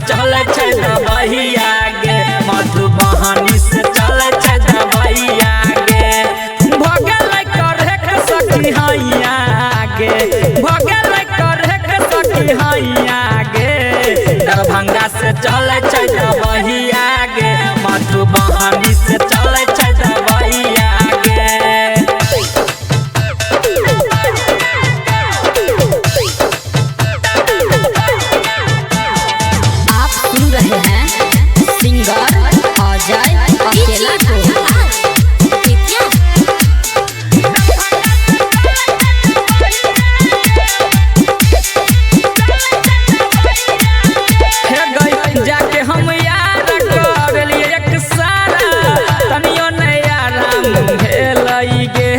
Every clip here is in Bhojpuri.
चले छै दबैया गे मधुबनी से चले छै दबैया गे भगेलै करे के सखी हैया गे भगेलै करे के सखी हैया गे दरभंगा से चले छै दबैया गे मधुबनी से चले छै दबैया गे। आप सुन रहे हैं सिंगर अजय अकेला को। जाके हम यार कर लिए एक सारा तनियो नया राम भेलै गे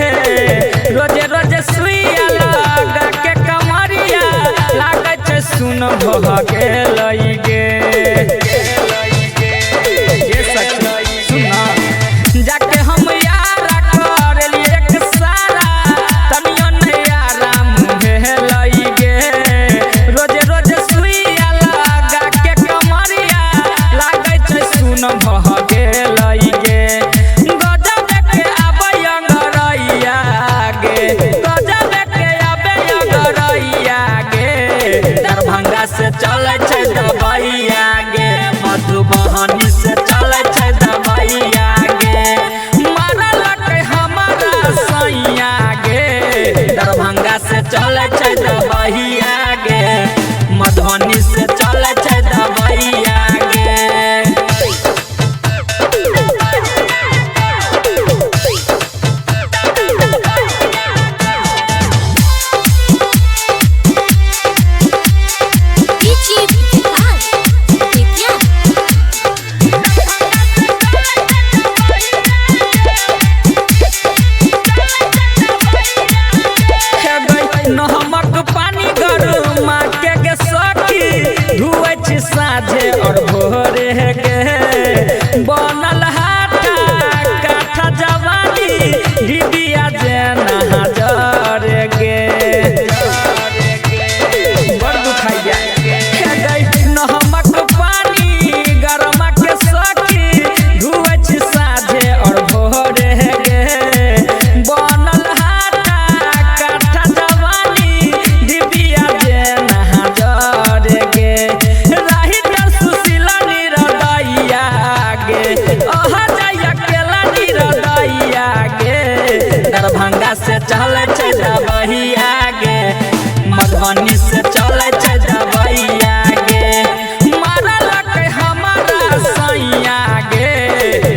रोजे रोजे सुइया लगा के कमरिया लागे छै सुन भऽ गेलै गे जाके हम यार कर लिए एक सारा तनियो नया राम भेलै गे रोजे रोजे सुइया लगा के कमरिया लागे छै सुन भऽ गेलै गे गजब के आबै अंगरैया गे गजब के आबै अंगरैया गे दरभंगा से चले छै दबैया गे मधुबनी से चले छै दबैया गे मारल के हमारा सैया गे दरभंगा से चले छै दबैया गे मधुबनी से चले छै दबैया गे। नमक पानी गरमा के गे सखी धुए छी साँझे और भोरे गे बनल हाथा काठा जवानी डिबिया जेना हजार गे बड़ दुखाइया नमक पानी गरमा के सखी धुए छी साँझे और भोरे गे बनल हाथा काठा जवानी डिबिया जेना हजार गे राही तर सुशीला निरदैया गे अहा जाय अकेला निरदैया गे दरभंगा से चले छै दबैया गे मधुबनी से चले छै दबैया गे मारल के हमारा सैया गे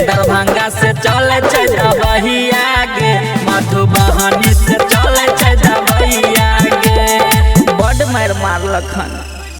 दरभंगा से चले छै दबैया।